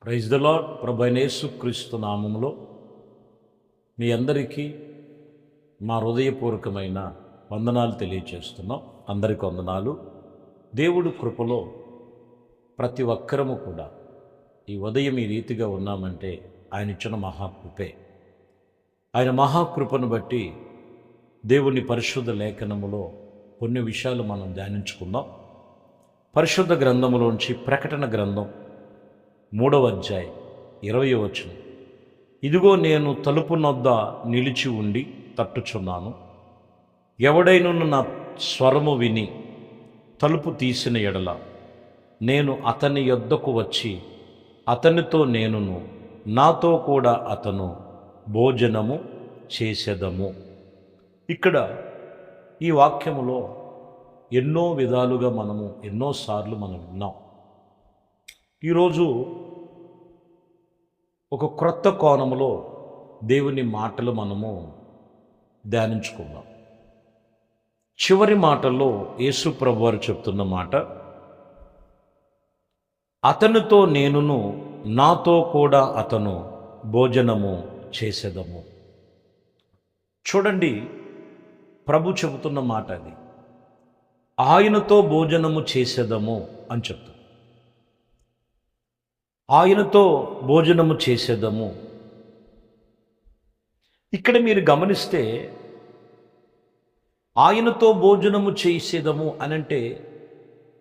Praise the lord. ప్రభు అయిన యేసుక్రీస్తు నామములో మీ అందరికీ మా హృదయపూర్వకమైన వందనాలు తెలియజేస్తున్నాం. అందరికీ వందనాలు. దేవుడు కృపలో ప్రతి ఒక్కరము కూడా ఈ ఉదయం ఈ రీతిగా ఉన్నామంటే ఆయన ఇచ్చిన మహాకృపే. ఆయన మహాకృపను బట్టి దేవుని పరిశుద్ధ లేఖనములో కొన్ని విషయాలు మనం ధ్యానించుకుందాం. పరిశుద్ధ గ్రంథములోంచి ప్రకటన గ్రంథం 3వ అధ్యాయం 20వ వచనం. ఇదిగో నేను తలుపు నొద్ద నిలిచి ఉండి తట్టుచున్నాను. ఎవడైనను నా స్వరము విని తలుపు తీసిన ఎడల నేను అతని యొద్దకు వచ్చి అతనితో నేనును నాతో కూడా అతను భోజనము చేసెదము. ఇక్కడ ఈ వాక్యములో ఎన్నో విధాలుగా ఎన్నోసార్లు మనం విన్నాం. ఈరోజు ఒక క్రొత్త కోణములో దేవుని మాటలు మనము ధ్యానించుకుందాం. చివరి మాటల్లో యేసు ప్రభు వారు చెప్తున్న మాట, అతనితో నేనును నాతో కూడా అతను భోజనము చేసేదము. చూడండి, ప్రభు చెబుతున్న మాట అది. ఆయనతో భోజనము చేసేదము అని చెప్తాం. ఆయనతో భోజనము చేసేదము. ఇక్కడ మీరు గమనిస్తే ఆయనతో భోజనము చేసేదము అనంటే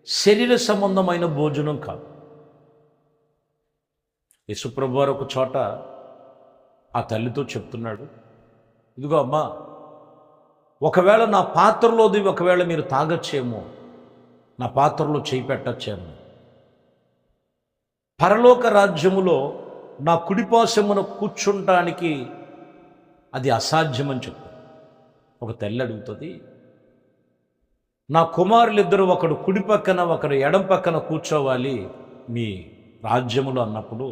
శరీర సంబంధమైన భోజనం కాదు. యేసుప్రభు వారు ఒక చోట ఆ తల్లితో చెప్తున్నాడు, ఇదిగో అమ్మా, ఒకవేళ నా పాత్రలోది ఒకవేళ మీరు తాగచ్చేమో, నా పాత్రలో చేయి పెట్టచ్చేమో, పరలోక రాజ్యములో నా కుడిపాశమున కూర్చుంటానికి అది అసాధ్యమని చెప్పు. ఒక తల్లి అడుగుతుంది, నా కుమారులిద్దరూ ఒకడు కుడి పక్కన ఒకడు ఎడం పక్కన కూర్చోవాలి మీ రాజ్యములో అన్నప్పుడు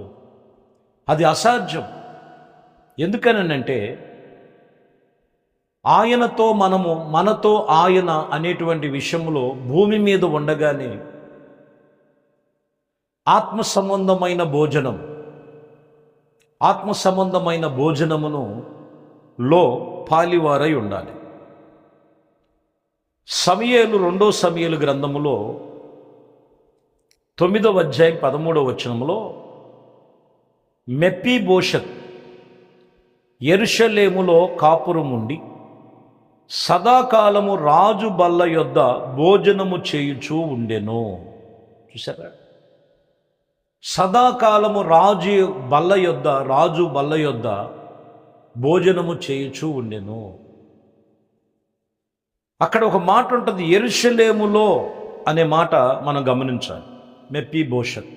అది అసాధ్యం. ఎందుకనంటే ఆయనతో మనతో ఆయన అనేటువంటి విషయంలో భూమి మీద ఉండగానే ఆత్మ సంబంధమైన భోజనమును లో పాలివారై ఉండాలి. సమూయేలు 2వ సమూయేలు గ్రంథములో 9వ అధ్యాయం 13వ వచనములో మెఫీబోషెత్ యెరూషలేములో కాపురముండి సదాకాలము రాజు బల్ల యొద్ద భోజనము చేయుచూ ఉండెను. చూసారా? సదాకాలము రాజు బల్ల యొద్ద భోజనము చేయుచూ ఉండెను. అక్కడ ఒక మాట ఉంటుంది, యెరూషలేములో అనే మాట మనం గమనించాలి. మెఫీబోషెత్.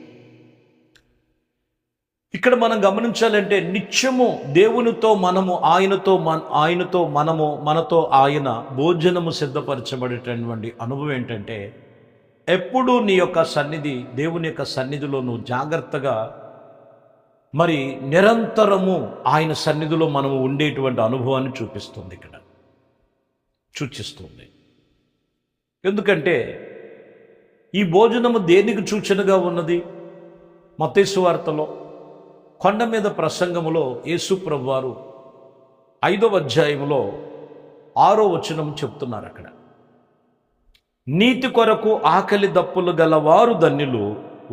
ఇక్కడ మనం గమనించాలంటే నిత్యము దేవునితో మనతో ఆయన భోజనము సిద్ధపరచబడేటటువంటి అనుభవం ఏంటంటే, ఎప్పుడు నీ యొక్క సన్నిధి, దేవుని యొక్క సన్నిధిలో నువ్వు జాగ్రత్తగా నిరంతరము ఆయన సన్నిధిలో మనము ఉండేటువంటి అనుభవాన్ని సూచిస్తుంది. ఎందుకంటే ఈ భోజనము దేనికి సూచనగా ఉన్నది? మత్తయి సువార్తలో కొండ మీద ప్రసంగములో యేసు ప్రభువారు 5వ అధ్యాయములో 6వ వచనం చెప్తున్నారు. అక్కడ నీతి కొరకు ఆకలి దప్పులు గలవారు ధన్యులు,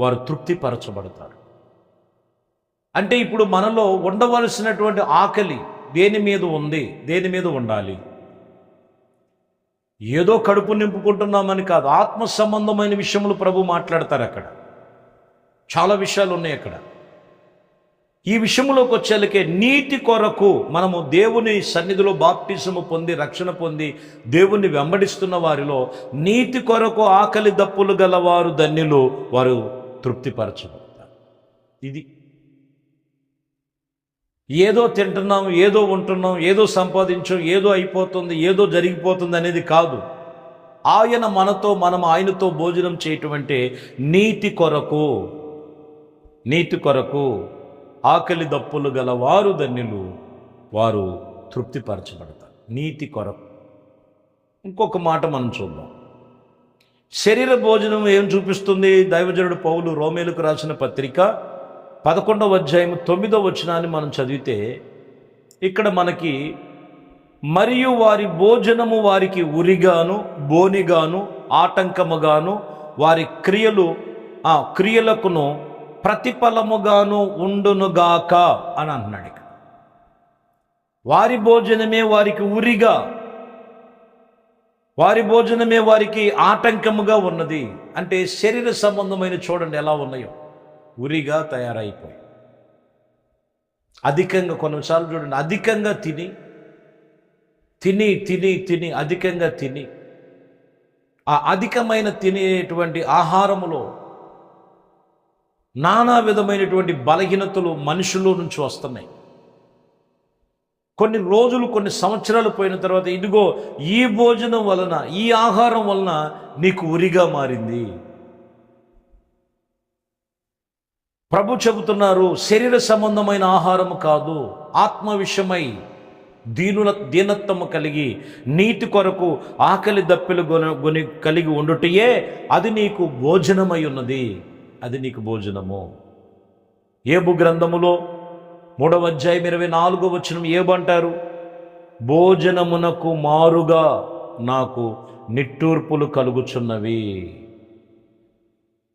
వారు తృప్తిపరచబడతారు. అంటే ఇప్పుడు మనలో ఉండవలసినటువంటి ఆకలి దేని మీద ఉంది, దేని మీద ఉండాలి? ఏదో కడుపు నింపుకుంటున్నామని కాదు, ఆత్మ సంబంధమైన విషయములు ప్రభు మాట్లాడతారు. అక్కడ చాలా విషయాలు ఉన్నాయి. అక్కడ ఈ విషయంలోకి వచ్చేలకే నీతి కొరకు మనము దేవుని సన్నిధిలో బాప్టిజము పొంది రక్షణ పొంది దేవుణ్ణి వెంబడిస్తున్న వారిలో నీతి కొరకు ఆకలి దప్పులు గలవారు ధన్యులు, వారు తృప్తిపరచబడతారు. ఇది ఏదో తింటున్నాం, ఏదో ఉంటున్నాం, ఏదో సంపాదించాం, ఏదో అయిపోతుంది, ఏదో జరిగిపోతుంది అనేది కాదు. ఆయనతో భోజనం చేయటం అంటే నీతి కొరకు ఆకలి దప్పులు గల వారు ధన్యులు, వారు తృప్తిపరచబడతారు. నీతి కొరకు. ఇంకొక మాట మనం చూద్దాం. శరీర భోజనం ఏం చూపిస్తుంది? దైవజనుడు పౌలు రోమేలకు రాసిన పత్రిక 11వ అధ్యాయం 9వ వచనాన్ని మనం చదివితే ఇక్కడ మనకి మరియు వారి భోజనము వారికి ఉరిగాను బోనిగాను ఆటంకముగాను వారి క్రియలకును ప్రతిఫలముగాను ఉండునుగాక అని అంటున్నాడు. ఇక్కడ వారి భోజనమే వారికి ఉరిగా, వారి భోజనమే వారికి ఆటంకముగా ఉన్నది. అంటే శరీర సంబంధమైన చూడండి ఎలా ఉన్నాయో, ఉరిగా తయారైపోయి అధికంగా, కొన్నిసార్లు చూడండి అధికంగా తిని తిని తిని తిని అధికంగా తిని ఆ అధికమైన తినేటువంటి ఆహారములో నానా విధమైనటువంటి బలహీనతలు మనుషుల నుంచి వస్తున్నాయి. కొన్ని రోజులు కొన్ని సంవత్సరాలు పోయిన తర్వాత ఇదిగో ఈ భోజనం వలన ఈ ఆహారం వలన నీకు ఉరిగా మారింది. ప్రభు చెబుతున్నారు, శరీర సంబంధమైన ఆహారము కాదు, ఆత్మ విషయమై దీనత్వము కలిగి నీతి కొరకు ఆకలి దప్పిలు గొని కలిగి ఉండుటయే అది నీకు భోజనమై ఉన్నది. అది నీకు భోజనము. యోబు గ్రంథములో 3వ అధ్యాయం 24వ వచనం ఏమంటారు? భోజనమునకు మారుగా నాకు నిట్టూర్పులు కలుగుచున్నవి.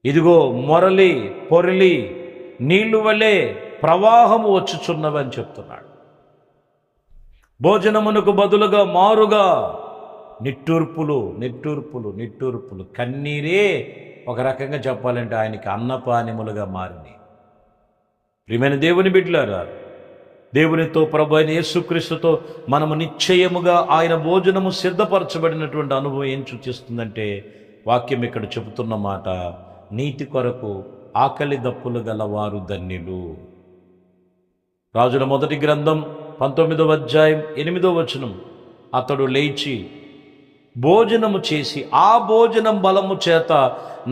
ఇదిగో మొరలి పొరలి నీళ్లు వలె ప్రవాహము వచ్చుచున్నవి అని చెప్తున్నాడు. భోజనమునకు బదులుగా మారుగా నిట్టూర్పులు నిట్టూర్పులు నిట్టూర్పులు, కన్నీరే ఒక రకంగా చెప్పాలంటే ఆయనకి అన్నపానములుగా మారింది. ప్రియమైన దేవుని బిడ్డలారా, దేవునితో ప్రభు అయిన యేసుక్రీస్తుతో మనము నిశ్చయముగా ఆయన భోజనము సిద్ధపరచబడినటువంటి అనుభవం ఏం సూచిస్తుందంటే, వాక్యం ఇక్కడ చెబుతున్న మాట, నీతి కొరకు ఆకలి దప్పులు గలవారు ధన్యులు. రాజుల మొదటి గ్రంథం 19వ అధ్యాయం 8వ వచనం, అతడు లేచి భోజనము చేసి ఆ భోజనం బలము చేత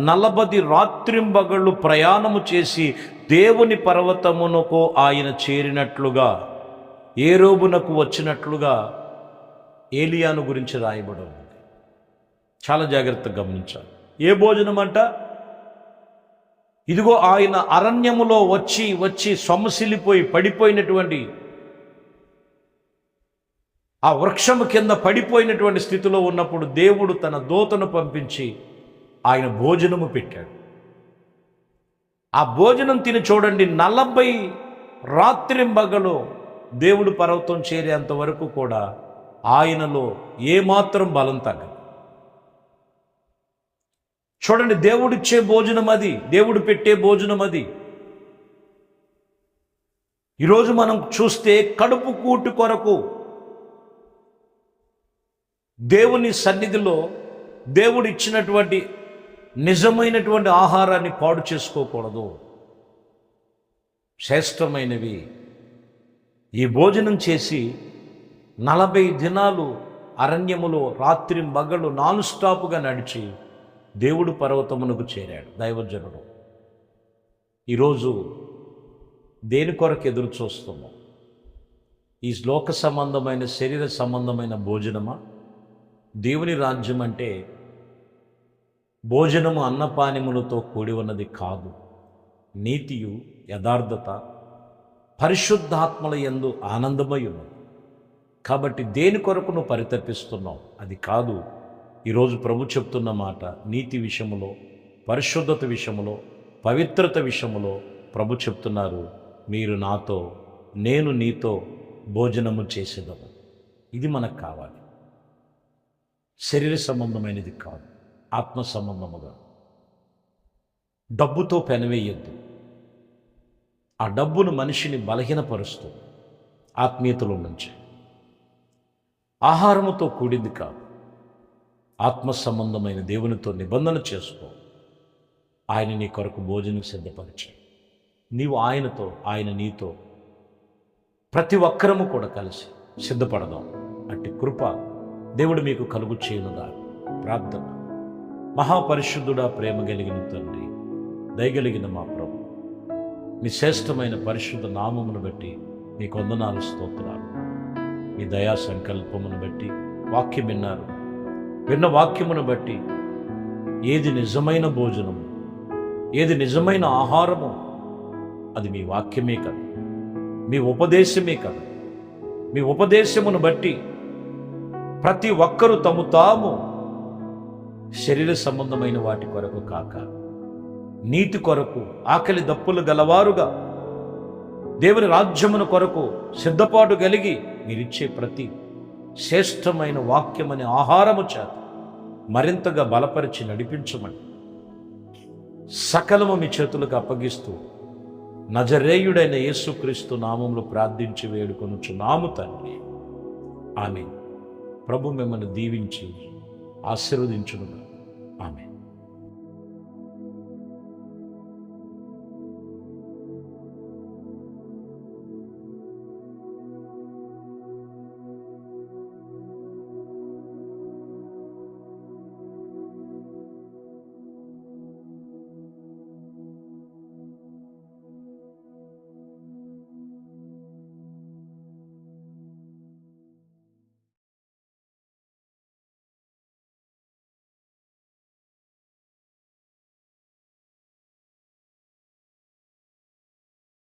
40 రాత్రింబగళ్ళు ప్రయాణము చేసి దేవుని పర్వతమునకు ఆయన చేరినట్లుగా, ఏరోబునకు వచ్చినట్లుగా ఏలియాను గురించి రాయబడి ఉంది. చాలా జాగ్రత్తగా గమనించాలి. ఏ భోజనం అంట? ఇదిగో ఆయన అరణ్యములో వచ్చి వచ్చి సొమ్మసిల్లిపోయి పడిపోయినటువంటి ఆ వృక్షము కింద పడిపోయినటువంటి స్థితిలో ఉన్నప్పుడు దేవుడు తన దూతను పంపించి ఆయన భోజనము పెట్టాడు. ఆ భోజనం తిని చూడండి, 40 రాత్రింబగలు దేవుడు పర్వతం చేరేంత వరకు కూడా ఆయనలో ఏమాత్రం బలం తగ్గదు. చూడండి, దేవుడిచ్చే భోజనం అది, దేవుడు పెట్టే భోజనం అది. ఈరోజు మనం చూస్తే కడుపు కూటి కొరకు దేవుని సన్నిధిలో దేవుడు ఇచ్చినటువంటి నిజమైనటువంటి ఆహారాన్ని పాడు చేసుకోకూడదు. శ్రేష్టమైనవి ఈ భోజనం చేసి 40 దినాలు అరణ్యములో రాత్రింబగళ్ళు నాన్ స్టాప్గా నడిచి దేవుడు పర్వతమునకు చేరాడు దైవజనుడు. ఈరోజు దేని కొరకు ఎదురు చూస్తున్నాం? ఈ లోక సంబంధమైన శరీర సంబంధమైన భోజనమా? దేవుని రాజ్యం అంటే భోజనము అన్నపానములతో కూడి ఉన్నది కాదు. నీతియు యథార్థత పరిశుద్ధాత్మల యందు ఆనందమై ఉన్నది. కాబట్టి దేని కొరకు నువ్వు పరితపిస్తున్నావు? అది కాదు. ఈరోజు ప్రభు చెప్తున్న మాట, నీతి విషయములో, పరిశుద్ధత విషయములో, పవిత్రత విషయములో ప్రభు చెప్తున్నారు, మీరు నాతో, నేను నీతో భోజనము చేసేదము. ఇది మనకు కావాలి. శరీర సంబంధమైనది కాదు, ఆత్మ సంబంధముగా. డబ్బుతో పెనవేయద్దు. ఆ డబ్బును మనిషిని బలహీనపరుస్తుంది ఆత్మీయతలో నుంచి. ఆహారముతో కూడింది కాదు, ఆత్మ సంబంధమైన దేవునితో నిబంధన చేసుకో. ఆయన నీ కొరకు భోజనం సిద్ధపరిచి, నీవు ఆయనతో, ఆయన నీతో, ప్రతి ఒక్కరము కూడా కలిసి సిద్ధపడదాం. అట్టి కృప దేవుడు మీకు కలుగు చేయనుగా. ప్రార్థన. మహాపరిశుద్ధుడా, ప్రేమ కలిగిన తండ్రి, దయగలిగిన మా ప్రభు, మీ శ్రేష్టమైన పరిశుద్ధ నామమును బట్టి మీకు వందనాలు, స్తోత్రాలు. మీ దయా సంకల్పమును బట్టి వాక్యం విన్నారు. విన్న వాక్యమును బట్టి ఏది నిజమైన భోజనము, ఏది నిజమైన ఆహారము, అది మీ వాక్యమే కదా, మీ ఉపదేశమే కదా. మీ ఉపదేశమును బట్టి ప్రతి ఒక్కరూ తము తాము శరీర సంబంధమైన వాటి కొరకు కాక నీతి కొరకు, ఆకలి దప్పులు గలవారుగా దేవుని రాజ్యమును కొరకు సిద్ధపాటు కలిగి మీరిచ్చే ప్రతి శ్రేష్టమైన వాక్యమనే ఆహారము చేత మరింతగా బలపరిచి నడిపించమని సకలము మీ చేతులకు అప్పగిస్తూ నజరేయుడైన యేసుక్రీస్తు నామములో ప్రార్థించి వేడుకొనుచున్నాము తండ్రి. ఆమేన్. ప్రభు మిమ్మల్ని దీవించి ఆశీర్వదించును. ఆమేన్.